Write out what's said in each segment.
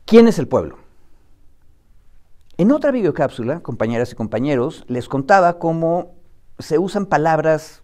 ¿Quién es el pueblo? En otra videocápsula, compañeras y compañeros, les contaba cómo se usan palabras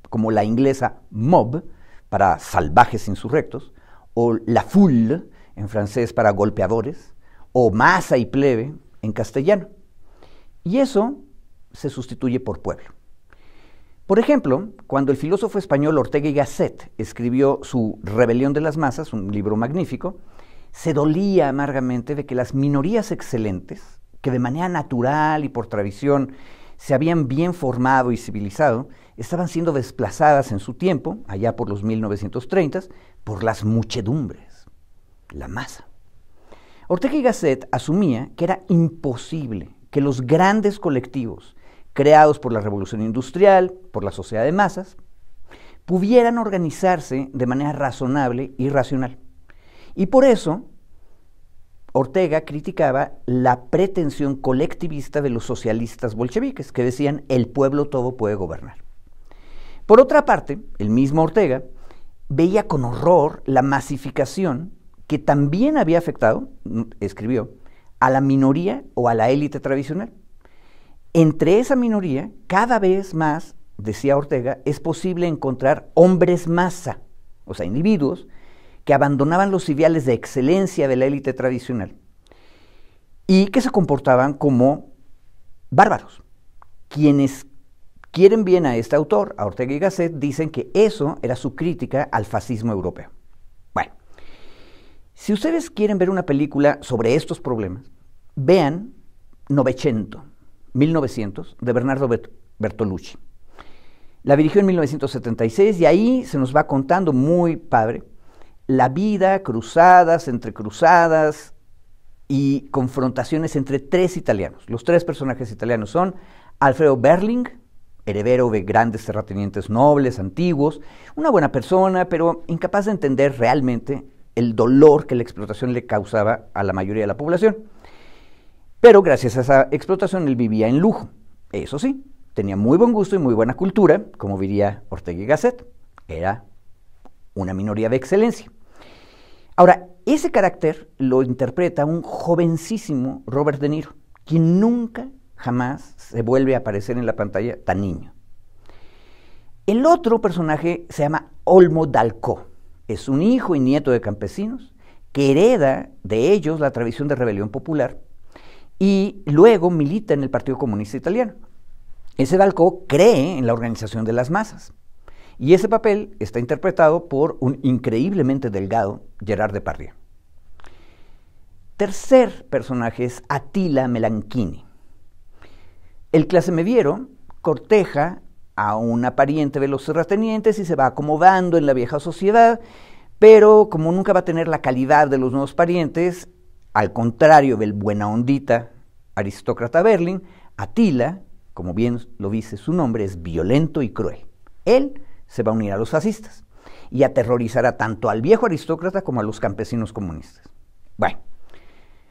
como la inglesa mob para salvajes insurrectos, o la foule en francés para golpeadores, o masa y plebe en castellano. Y eso se sustituye por pueblo. Por ejemplo, cuando el filósofo español Ortega y Gasset escribió su Rebelión de las Masas, un libro magnífico, se dolía amargamente de que las minorías excelentes, que de manera natural y por tradición se habían bien formado y civilizado, estaban siendo desplazadas en su tiempo, allá por los 1930, por las muchedumbres, la masa. Ortega y Gasset asumía que era imposible que los grandes colectivos creados por la revolución industrial, por la sociedad de masas, pudieran organizarse de manera razonable y racional. Y por eso, Ortega criticaba la pretensión colectivista de los socialistas bolcheviques, que decían, el pueblo todo puede gobernar. Por otra parte, el mismo Ortega veía con horror la masificación que también había afectado, escribió, a la minoría o a la élite tradicional. Entre esa minoría, cada vez más, decía Ortega, es posible encontrar hombres masa, o sea, individuos que abandonaban los ideales de excelencia de la élite tradicional y que se comportaban como bárbaros. Quienes quieren bien a este autor, a Ortega y Gasset, dicen que eso era su crítica al fascismo europeo. Bueno, si ustedes quieren ver una película sobre estos problemas, vean Novecento, 1900, de Bernardo Bertolucci. La dirigió en 1976 y ahí se nos va contando muy padre la vida, cruzadas entre cruzadas y confrontaciones entre tres italianos. Los tres personajes italianos son Alfredo Berling, heredero de grandes terratenientes nobles, antiguos, una buena persona, pero incapaz de entender realmente el dolor que la explotación le causaba a la mayoría de la población. Pero gracias a esa explotación él vivía en lujo. Eso sí, tenía muy buen gusto y muy buena cultura, como diría Ortega y Gasset. Era una minoría de excelencia. Ahora, ese carácter lo interpreta un jovencísimo Robert De Niro, quien nunca, jamás se vuelve a aparecer en la pantalla tan niño. El otro personaje se llama Olmo Dalcó. Es un hijo y nieto de campesinos que hereda de ellos la tradición de rebelión popular y luego milita en el Partido Comunista Italiano. Ese Dalcó cree en la organización de las masas. Y ese papel está interpretado por un increíblemente delgado Gerard Depardieu. Tercer personaje es Attila Melanchini. El clasemediero corteja a una pariente de los terratenientes y se va acomodando en la vieja sociedad, pero como nunca va a tener la calidad de los nuevos parientes, al contrario del buena ondita aristócrata Berling, Attila, como bien lo dice su nombre, es violento y cruel. Él se va a unir a los fascistas y aterrorizará tanto al viejo aristócrata como a los campesinos comunistas. Bueno,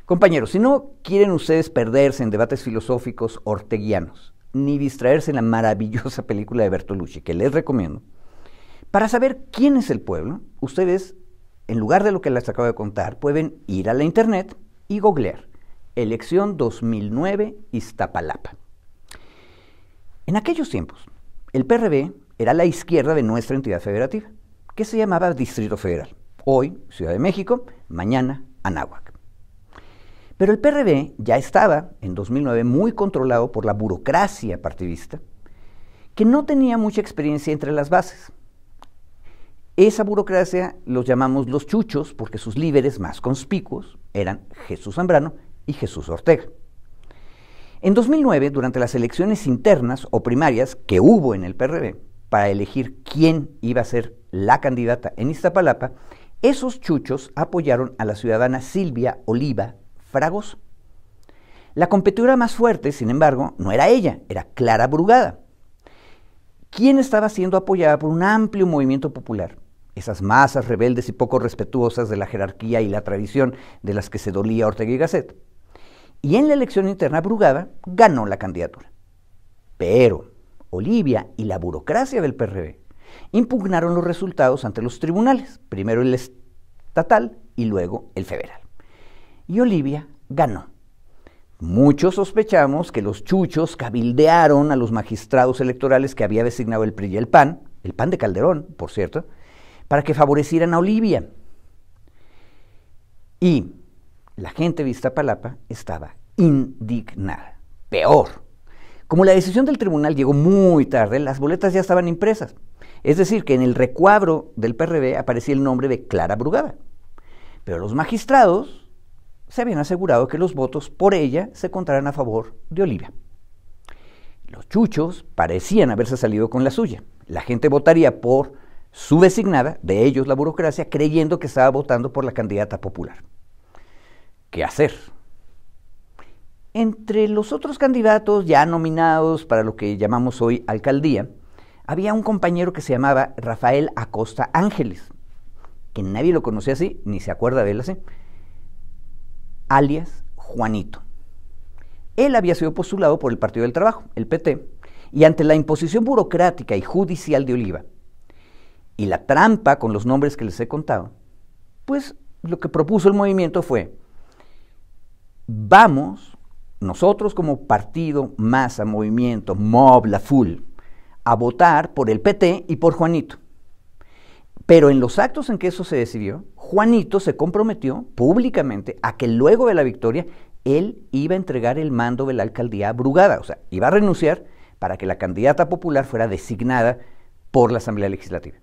compañeros, si no quieren ustedes perderse en debates filosóficos orteguianos, ni distraerse en la maravillosa película de Bertolucci, que les recomiendo, para saber quién es el pueblo, ustedes, en lugar de lo que les acabo de contar, pueden ir a la internet y googlear Elección 2009 Iztapalapa. En aquellos tiempos, el PRD era la izquierda de nuestra entidad federativa, que se llamaba Distrito Federal. Hoy, Ciudad de México, mañana, Anáhuac. Pero el PRD ya estaba, en 2009, muy controlado por la burocracia partidista, que no tenía mucha experiencia entre las bases. Esa burocracia los llamamos los chuchos, porque sus líderes más conspicuos eran Jesús Zambrano y Jesús Ortega. En 2009, durante las elecciones internas o primarias que hubo en el PRD, para elegir quién iba a ser la candidata en Iztapalapa, esos chuchos apoyaron a la ciudadana Silvia Oliva Fragoso. La competidora más fuerte, sin embargo, no era ella, era Clara Brugada, quien estaba siendo apoyada por un amplio movimiento popular, esas masas rebeldes y poco respetuosas de la jerarquía y la tradición de las que se dolía Ortega y Gasset. Y en la elección interna, Brugada ganó la candidatura. Pero Olivia y la burocracia del PRD impugnaron los resultados ante los tribunales, primero el estatal y luego el federal. y Olivia ganó. Muchos sospechamos que los chuchos cabildearon a los magistrados electorales que había designado el PRI y el PAN de Calderón, por cierto, para que favorecieran a Olivia. Y la gente de Iztapalapa estaba indignada. Peor, como la decisión del tribunal llegó muy tarde, las boletas ya estaban impresas. Es decir, que en el recuadro del PRD aparecía el nombre de Clara Brugada. Pero los magistrados se habían asegurado que los votos por ella se contaran a favor de Olivia. Los chuchos parecían haberse salido con la suya. La gente votaría por su designada, de ellos la burocracia, creyendo que estaba votando por la candidata popular. ¿Qué hacer? Entre los otros candidatos ya nominados para lo que llamamos hoy alcaldía, había un compañero que se llamaba Rafael Acosta Ángeles, que nadie lo conocía así, ni se acuerda de él así, alias Juanito. Él había sido postulado por el Partido del Trabajo, el PT, y ante la imposición burocrática y judicial de Oliva, y la trampa con los nombres que les he contado, pues lo que propuso el movimiento fue: vamos, nosotros como partido, masa, movimiento, mob, la full, a votar por el PT y por Juanito. Pero en los actos en que eso se decidió, Juanito se comprometió públicamente a que luego de la victoria él iba a entregar el mando de la alcaldía a Brugada, o sea, iba a renunciar para que la candidata popular fuera designada por la Asamblea Legislativa.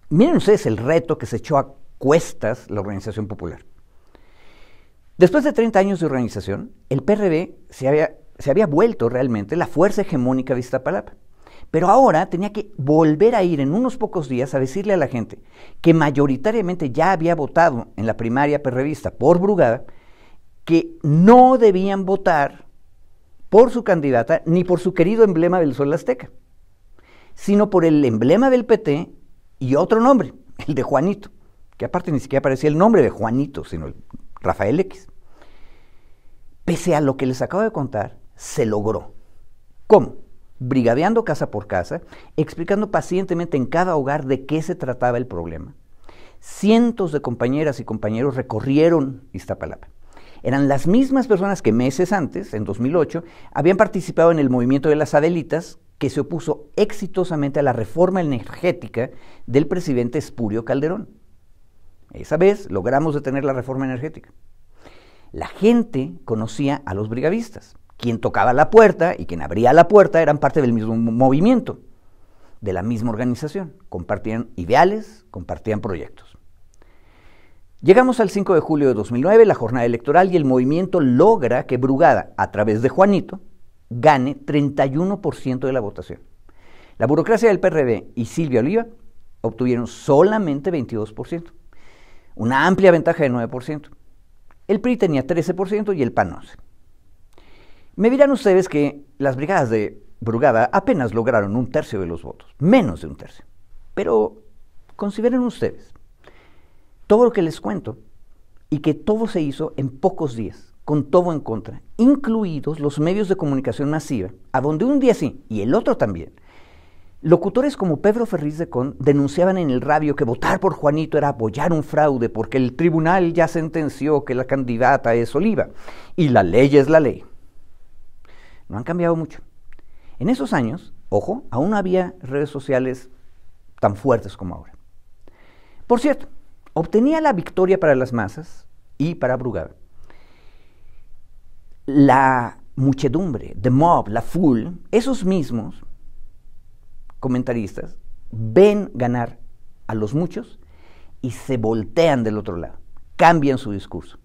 Miren ustedes el reto que se echó a cuestas la organización popular. Después de 30 años de organización, el PRD se había vuelto realmente la fuerza hegemónica de Iztapalapa. Pero ahora tenía que volver a ir en unos pocos días a decirle a la gente que mayoritariamente ya había votado en la primaria perredista por Brugada, que no debían votar por su candidata ni por su querido emblema del Sol Azteca, sino por el emblema del PT y otro nombre, el de Juanito, que aparte ni siquiera aparecía el nombre de Juanito, sino el Rafael X. Pese a lo que les acabo de contar, se logró. ¿Cómo? Brigadeando casa por casa, explicando pacientemente en cada hogar de qué se trataba el problema. Cientos de compañeras y compañeros recorrieron Iztapalapa. Eran las mismas personas que meses antes, en 2008, habían participado en el movimiento de las Adelitas, que se opuso exitosamente a la reforma energética del presidente Espurio Calderón. Esa vez logramos detener la reforma energética. La gente conocía a los brigadistas. Quien tocaba la puerta y quien abría la puerta eran parte del mismo movimiento, de la misma organización. Compartían ideales, compartían proyectos. Llegamos al 5 de julio de 2009, la jornada electoral, y el movimiento logra que Brugada, a través de Juanito, gane 31% de la votación. La burocracia del PRD y Silvia Oliva obtuvieron solamente 22%, una amplia ventaja de 9%. El PRI tenía 13% y el PAN 11%. Me dirán ustedes que las brigadas de Brugada apenas lograron 1/3 de los votos, menos de 1/3. Pero consideren ustedes todo lo que les cuento y que todo se hizo en pocos días, con todo en contra, incluidos los medios de comunicación masiva, a donde un día sí y el otro también, locutores como Pedro Ferriz de Con denunciaban en el radio que votar por Juanito era apoyar un fraude porque el tribunal ya sentenció que la candidata es Oliva y la ley es la ley. No han cambiado mucho. En esos años, ojo, aún no había redes sociales tan fuertes como ahora. Por cierto, obtenía la victoria para las masas y para Brugada. La muchedumbre, the mob, la full, esos mismos comentaristas ven ganar a los muchos y se voltean del otro lado, cambian su discurso.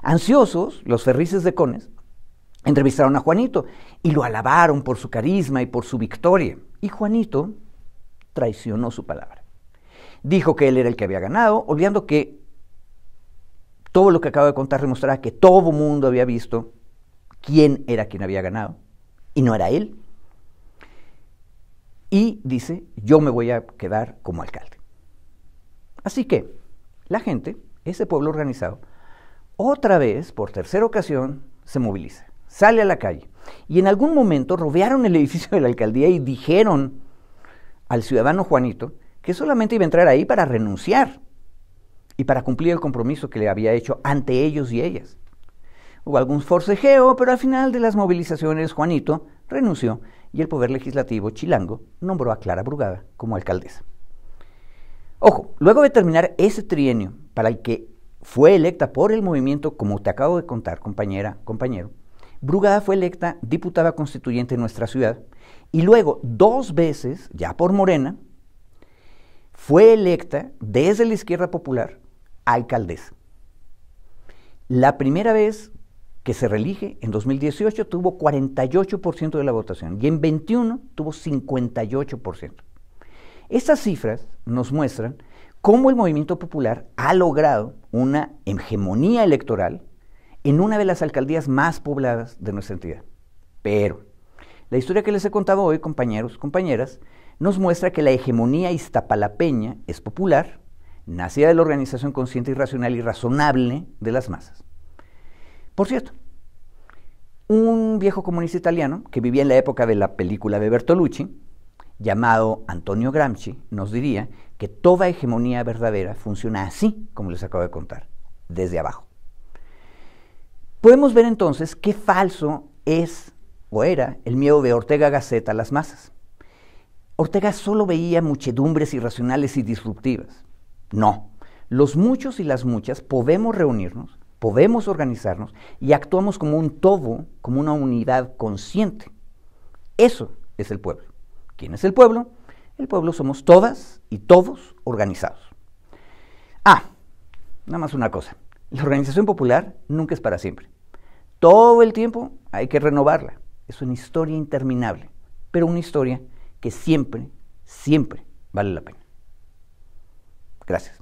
Ansiosos, los ferrices de Cones entrevistaron a Juanito y lo alabaron por su carisma y por su victoria. Y Juanito traicionó su palabra. Dijo que él era el que había ganado, olvidando que todo lo que acabo de contar demostraba que todo mundo había visto quién era quien había ganado, y no era él. Y dice, yo me voy a quedar como alcalde. Así que la gente, ese pueblo organizado, otra vez, por tercera ocasión, se moviliza. Sale a la calle, y en algún momento rodearon el edificio de la alcaldía y dijeron al ciudadano Juanito que solamente iba a entrar ahí para renunciar. y para cumplir el compromiso que le había hecho ante ellos y ellas. Hubo algún forcejeo, pero al final de las movilizaciones Juanito renunció y el Poder Legislativo chilango nombró a Clara Brugada como alcaldesa. Ojo, luego de terminar ese trienio para el que fue electa por el movimiento, como te acabo de contar, compañera, compañero, Brugada fue electa diputada constituyente en nuestra ciudad y luego 2 veces, ya por Morena, fue electa desde la izquierda popular alcaldesa. La primera vez que se reelige, en 2018, tuvo 48% de la votación y en 21 tuvo 58%. Estas cifras nos muestran cómo el movimiento popular ha logrado una hegemonía electoral en una de las alcaldías más pobladas de nuestra entidad. Pero la historia que les he contado hoy, compañeros, compañeras, nos muestra que la hegemonía iztapalapeña es popular, nacida de la organización consciente y racional y razonable de las masas. Por cierto, un viejo comunista italiano que vivía en la época de la película de Bertolucci, llamado Antonio Gramsci, nos diría que toda hegemonía verdadera funciona así, como les acabo de contar, desde abajo. Podemos ver entonces qué falso es o era el miedo de Ortega Gasset a las masas. Ortega solo veía muchedumbres irracionales y disruptivas. No, los muchos y las muchas podemos reunirnos, podemos organizarnos y actuamos como un todo, como una unidad consciente. Eso es el pueblo. ¿Quién es el pueblo? El pueblo somos todas y todos organizados. Nada más una cosa. La organización popular nunca es para siempre. Todo el tiempo hay que renovarla. Es una historia interminable, pero una historia que siempre, siempre vale la pena. Gracias.